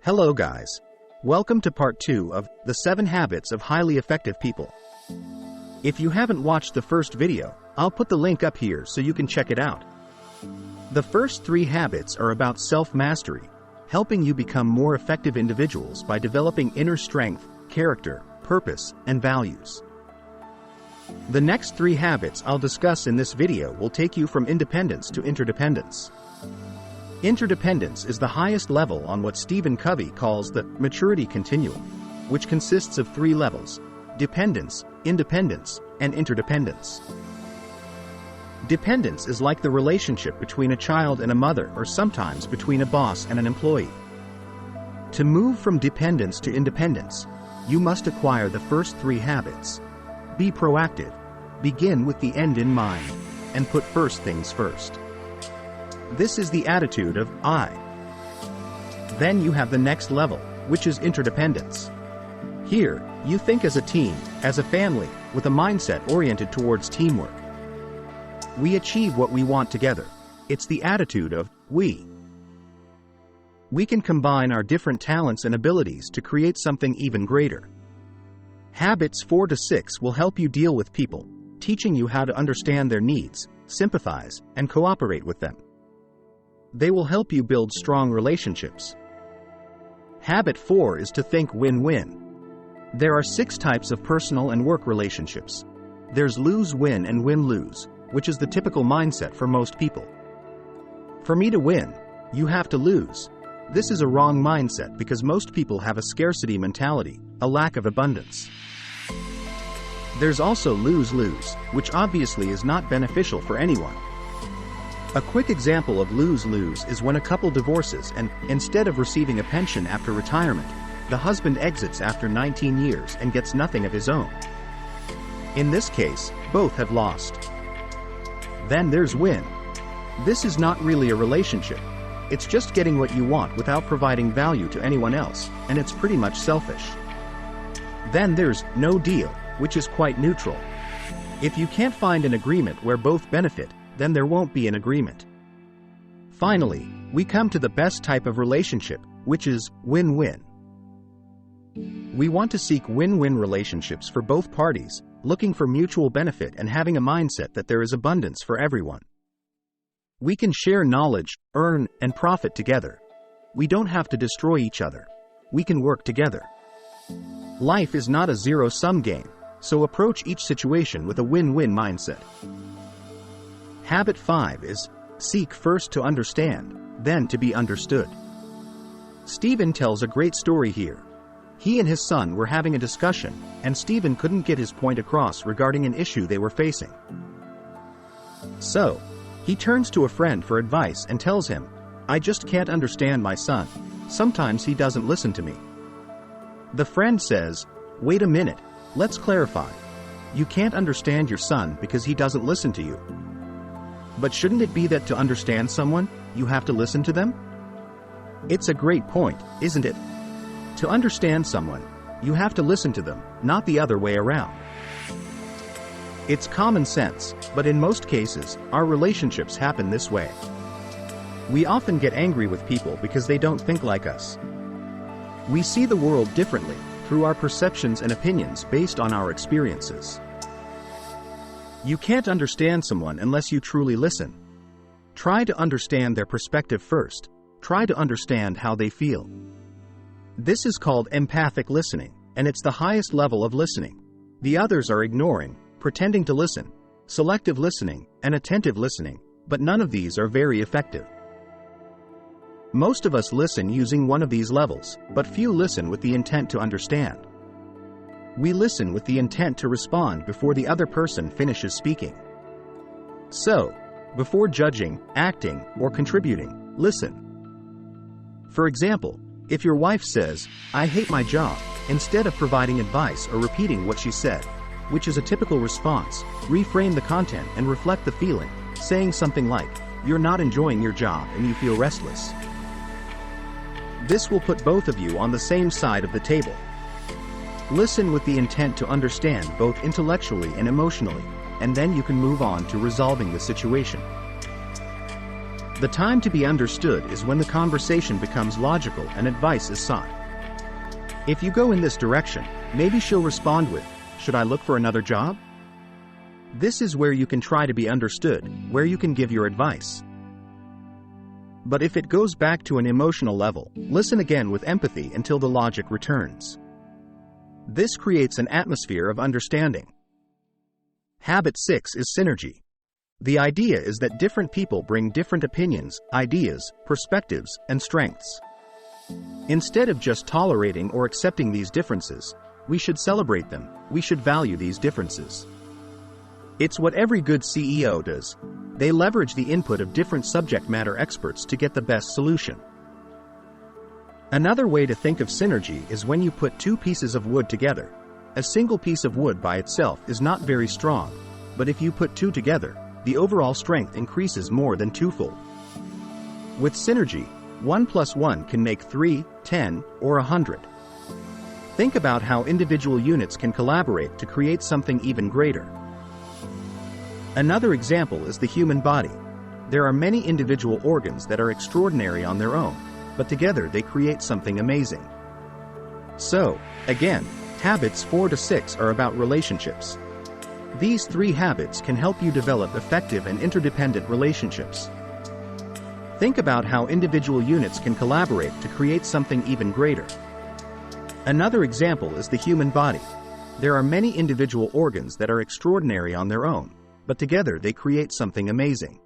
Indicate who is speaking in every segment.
Speaker 1: Hello guys. Welcome to part 2 of The 7 Habits of Highly Effective People. If you haven't watched the first video, I'll put the link up here so you can check it out. The first 3 habits are about self-mastery, helping you become more effective individuals by developing inner strength, character, purpose, and values. The next 3 habits I'll discuss in this video will take you from independence to interdependence. Interdependence is the highest level on what Stephen Covey calls the maturity continuum, which consists of 3 levels: dependence, independence, and interdependence. Dependence is like the relationship between a child and a mother, or sometimes between a boss and an employee. To move from dependence to independence, you must acquire the first 3 habits. Be proactive, begin with the end in mind, and put first things first. This is the attitude of I. Then you have the next level, which is interdependence. Here, you think as a team, as a family, with a mindset oriented towards teamwork. We achieve what we want together. It's the attitude of we. We can combine our different talents and abilities to create something even greater. Habits 4 to 6 will help you deal with people, teaching you how to understand their needs, sympathize, and cooperate with them. They will help you build strong relationships. Habit 4 is to think win-win. There are 6 types of personal and work relationships. There's lose-win and win-lose, which is the typical mindset for most people. For me to win, you have to lose. This is a wrong mindset because most people have a scarcity mentality, a lack of abundance. There's also lose-lose, which obviously is not beneficial for anyone. A quick example of lose-lose is when a couple divorces and, instead of receiving a pension after retirement, the husband exits after 19 years and gets nothing of his own. In this case, both have lost. Then there's win. This is not really a relationship. It's just getting what you want without providing value to anyone else, and it's pretty much selfish. Then there's no deal, which is quite neutral. If you can't find an agreement where both benefit, then there won't be an agreement. Finally, we come to the best type of relationship, which is win-win. We want to seek win-win relationships for both parties, looking for mutual benefit and having a mindset that there is abundance for everyone. We can share knowledge, earn, and profit together. We don't have to destroy each other. We can work together. Life is not a zero-sum game, so approach each situation with a win-win mindset. Habit 5 is, seek first to understand, then to be understood. Stephen tells a great story here. He and his son were having a discussion, and Stephen couldn't get his point across regarding an issue they were facing. So, he turns to a friend for advice and tells him, "I just can't understand my son. Sometimes he doesn't listen to me." The friend says, "Wait a minute, let's clarify. You can't understand your son because he doesn't listen to you. But shouldn't it be that to understand someone, you have to listen to them?" It's a great point, isn't it? To understand someone, you have to listen to them, not the other way around. It's common sense, but in most cases, our relationships happen this way. We often get angry with people because they don't think like us. We see the world differently, through our perceptions and opinions based on our experiences. You can't understand someone unless you truly listen. Try to understand their perspective first. Try to understand how they feel. This is called empathic listening, and it's the highest level of listening. The others are ignoring, pretending to listen, selective listening, and attentive listening, but none of these are very effective. Most of us listen using one of these levels, but few listen with the intent to understand. We listen with the intent to respond before the other person finishes speaking. So, before judging, acting, or contributing, listen. For example, if your wife says, "I hate my job," instead of providing advice or repeating what she said, which is a typical response, reframe the content and reflect the feeling, saying something like, "You're not enjoying your job and you feel restless." This will put both of you on the same side of the table. Listen with the intent to understand both intellectually and emotionally, and then you can move on to resolving the situation. The time to be understood is when the conversation becomes logical and advice is sought. If you go in this direction, maybe she'll respond with, "Should I look for another job?" This is where you can try to be understood, where you can give your advice. But if it goes back to an emotional level, listen again with empathy until the logic returns. This creates an atmosphere of understanding. Habit 6 is synergy. The idea is that different people bring different opinions, ideas, perspectives, and strengths. Instead of just tolerating or accepting these differences, we should celebrate them, we should value these differences. It's what every good CEO does. They leverage the input of different subject matter experts to get the best solution. Another way to think of synergy is when you put two pieces of wood together. A single piece of wood by itself is not very strong, but if you put two together, the overall strength increases more than twofold. With synergy, 1 plus 1 can make 3, 10, or 100. Think about how individual units can collaborate to create something even greater. Another example is the human body. There are many individual organs that are extraordinary on their own, but together they create something amazing. So, again, habits 4 to 6 are about relationships. These 3 habits can help you develop effective and interdependent relationships. Think about how individual units can collaborate to create something even greater. Another example is the human body. There are many individual organs that are extraordinary on their own, but together they create something amazing.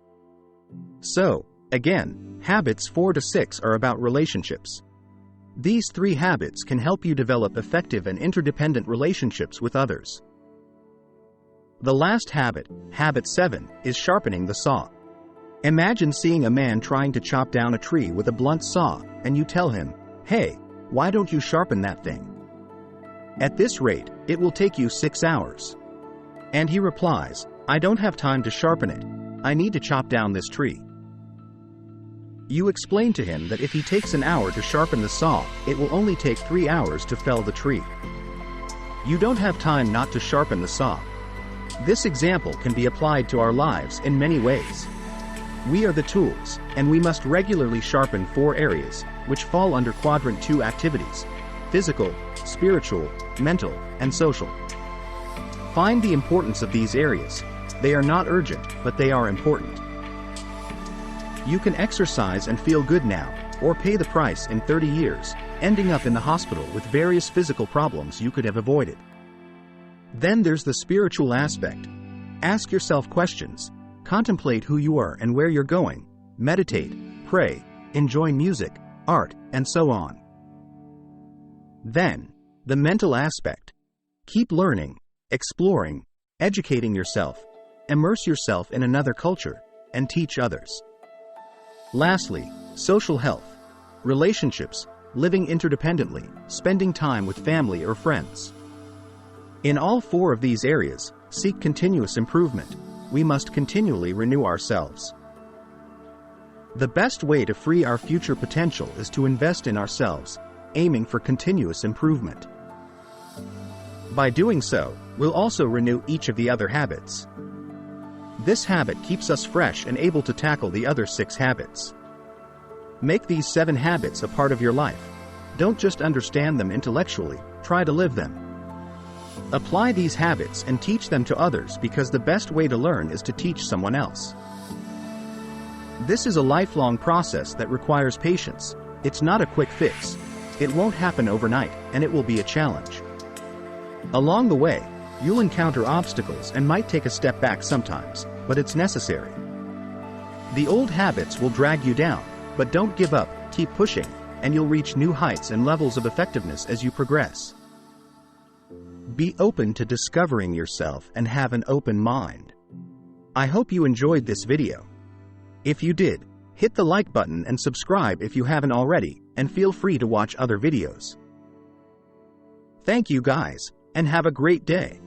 Speaker 1: So, again, habits 4 to 6 are about relationships. These 3 habits can help you develop effective and interdependent relationships with others. The last habit, habit 7, is sharpening the saw. Imagine seeing a man trying to chop down a tree with a blunt saw, and you tell him, "Hey, why don't you sharpen that thing? At this rate, it will take you 6 hours." And he replies, "I don't have time to sharpen it. I need to chop down this tree." You explain to him that if he takes an hour to sharpen the saw, it will only take 3 hours to fell the tree. You don't have time not to sharpen the saw. This example can be applied to our lives in many ways. We are the tools, and we must regularly sharpen 4 areas, which fall under quadrant 2 activities: physical, spiritual, mental, and social. Find the importance of these areas. They are not urgent, but they are important. You can exercise and feel good now, or pay the price in 30 years, ending up in the hospital with various physical problems you could have avoided. Then there's the spiritual aspect. Ask yourself questions, contemplate who you are and where you're going, meditate, pray, enjoy music, art, and so on. Then, the mental aspect. Keep learning, exploring, educating yourself, immerse yourself in another culture, and teach others. Lastly, social health, relationships, living interdependently, spending time with family or friends. In all 4 of these areas, seek continuous improvement. We must continually renew ourselves. The best way to free our future potential is to invest in ourselves, aiming for continuous improvement. By doing so, we'll also renew each of the other habits. This habit keeps us fresh and able to tackle the other 6 habits. Make these 7 habits a part of your life. Don't just understand them intellectually, try to live them. Apply these habits and teach them to others, because the best way to learn is to teach someone else. This is a lifelong process that requires patience. It's not a quick fix. It won't happen overnight, and it will be a challenge. Along the way, you'll encounter obstacles and might take a step back sometimes, but it's necessary. The old habits will drag you down, but don't give up, keep pushing, and you'll reach new heights and levels of effectiveness as you progress. Be open to discovering yourself and have an open mind. I hope you enjoyed this video. If you did, hit the like button and subscribe if you haven't already, and feel free to watch other videos. Thank you guys, and have a great day.